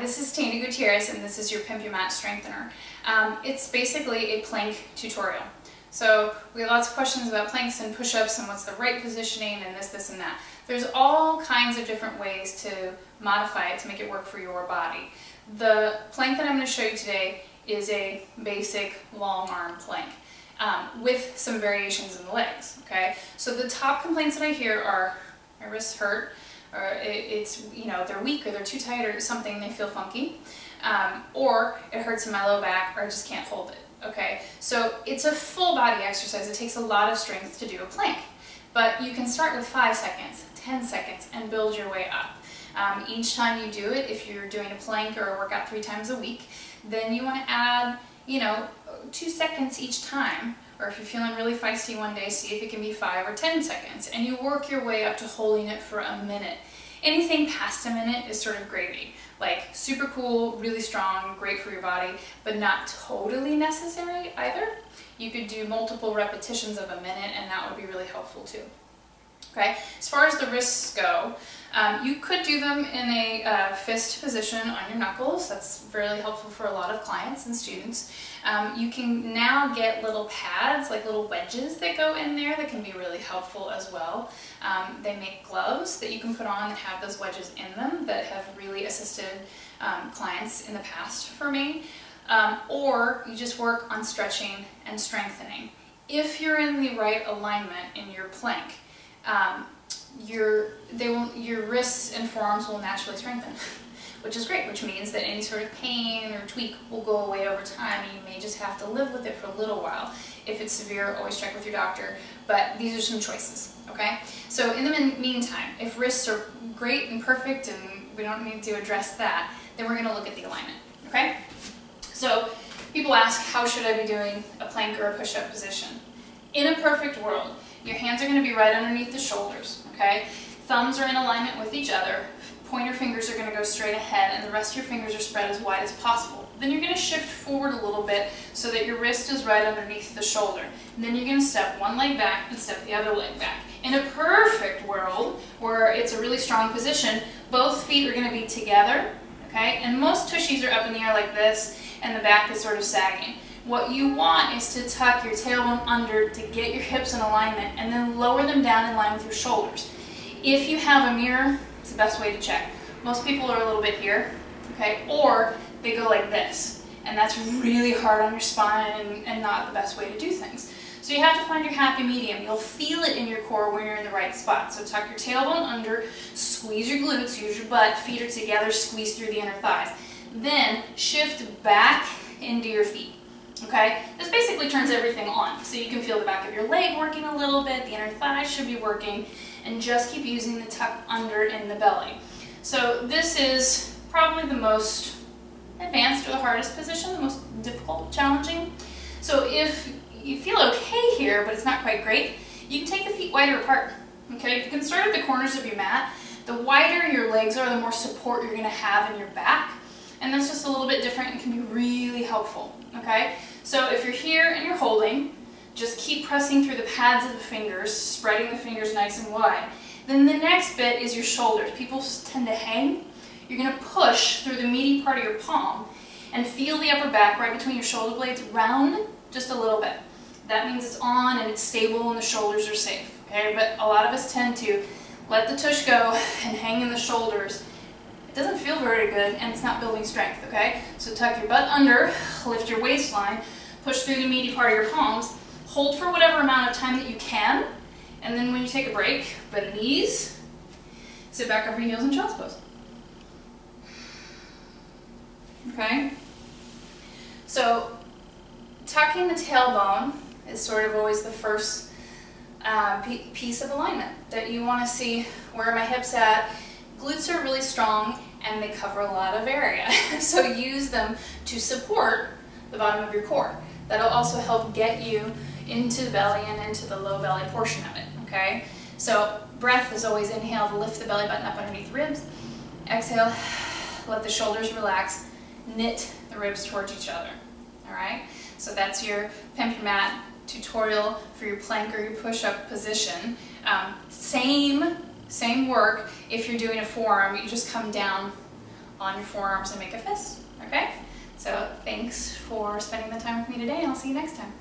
this is Tandy Gutierrez, and this is your Pimp Your Mat Strengthener. It's basically a plank tutorial. So we have lots of questions about planks and push-ups and what's the right positioning and this, and that. There's all kinds of different ways to modify it to make it work for your body. The plank that I'm going to show you today is a basic long arm plank with some variations in the legs. Okay, so the top complaints that I hear are my wrists hurt, or it's, you know, they're weak, or they're too tight, or something, they feel funky, or it hurts in my low back, or I just can't hold it. Okay, so it's a full body exercise. It takes a lot of strength to do a plank, but you can start with 5 seconds, 10 seconds, and build your way up. Each time you do it, if you're doing a plank or a workout 3 times a week, then you want to add, 2 seconds each time. Or if you're feeling really feisty one day, see if it can be 5 or 10 seconds, and you work your way up to holding it for a minute. Anything past a minute is sort of gravy. Like, super cool, really strong, great for your body, but not totally necessary either. You could do multiple repetitions of a minute, and that would be really helpful too. Okay, as far as the wrists go, you could do them in a fist position on your knuckles. That's really helpful for a lot of clients and students. You can now get little pads, like little wedges that go in there that can be really helpful as well. They make gloves that you can put on and have those wedges in them that have really assisted clients in the past for me. Or you just work on stretching and strengthening. If you're in the right alignment in your plank, your wrists and forearms will naturally strengthen, which is great, which means that any sort of pain or tweak will go away over time, and you may just have to live with it for a little while. If it's severe, always check with your doctor, but these are some choices, okay? So in the meantime, if wrists are great and perfect and we don't need to address that, then we're going to look at the alignment, okay? So people ask, how should I be doing a plank or a push-up position? In a perfect world, your hands are going to be right underneath the shoulders, okay? Thumbs are in alignment with each other. Pointer fingers are going to go straight ahead, and the rest of your fingers are spread as wide as possible. Then you're going to shift forward a little bit so that your wrist is right underneath the shoulder. And then you're going to step one leg back and step the other leg back. In a perfect world, where it's a really strong position, both feet are going to be together, okay? And most tushies are up in the air like this, and the back is sort of sagging. What you want is to tuck your tailbone under to get your hips in alignment, and then lower them down in line with your shoulders. If you have a mirror, it's the best way to check. Most people are a little bit here, okay? Or they go like this, and that's really hard on your spine and not the best way to do things. So you have to find your happy medium. You'll feel it in your core when you're in the right spot. So tuck your tailbone under, squeeze your glutes, use your butt, feet are together, squeeze through the inner thighs. Then shift back into your feet. Okay, this basically turns everything on, so you can feel the back of your leg working a little bit, the inner thigh should be working, and just keep using the tuck under in the belly. So this is probably the most advanced or the hardest position, the most difficult, challenging. So if you feel okay here, but it's not quite great, you can take the feet wider apart. Okay, you can start at the corners of your mat. The wider your legs are, the more support you're going to have in your back. And that's just a little bit different and can be really helpful, okay? So if you're here and you're holding, just keep pressing through the pads of the fingers, spreading the fingers nice and wide. Then the next bit is your shoulders. People tend to hang. You're going to push through the meaty part of your palm and feel the upper back right between your shoulder blades round just a little bit. That means it's on and it's stable and the shoulders are safe, okay? But a lot of us tend to let the tush go and hang in the shoulders. It doesn't feel very good, and it's not building strength, okay? So tuck your butt under, lift your waistline, push through the meaty part of your palms, hold for whatever amount of time that you can, and then when you take a break, bend the knees, sit back over your heels in child's pose. Okay? So tucking the tailbone is sort of always the first piece of alignment that you want to see. Where are my hips at? Glutes are really strong and they cover a lot of area, so use them to support the bottom of your core. That'll also help get you into the belly and into the low belly portion of it, okay? So breath is always inhale to lift the belly button up underneath the ribs. Exhale, let the shoulders relax, knit the ribs towards each other, all right? So that's your Pimp Your Mat tutorial for your plank or your push-up position. Same work if you're doing a forearm. You just come down on your forearms and make a fist, okay? So thanks for spending the time with me today, and I'll see you next time.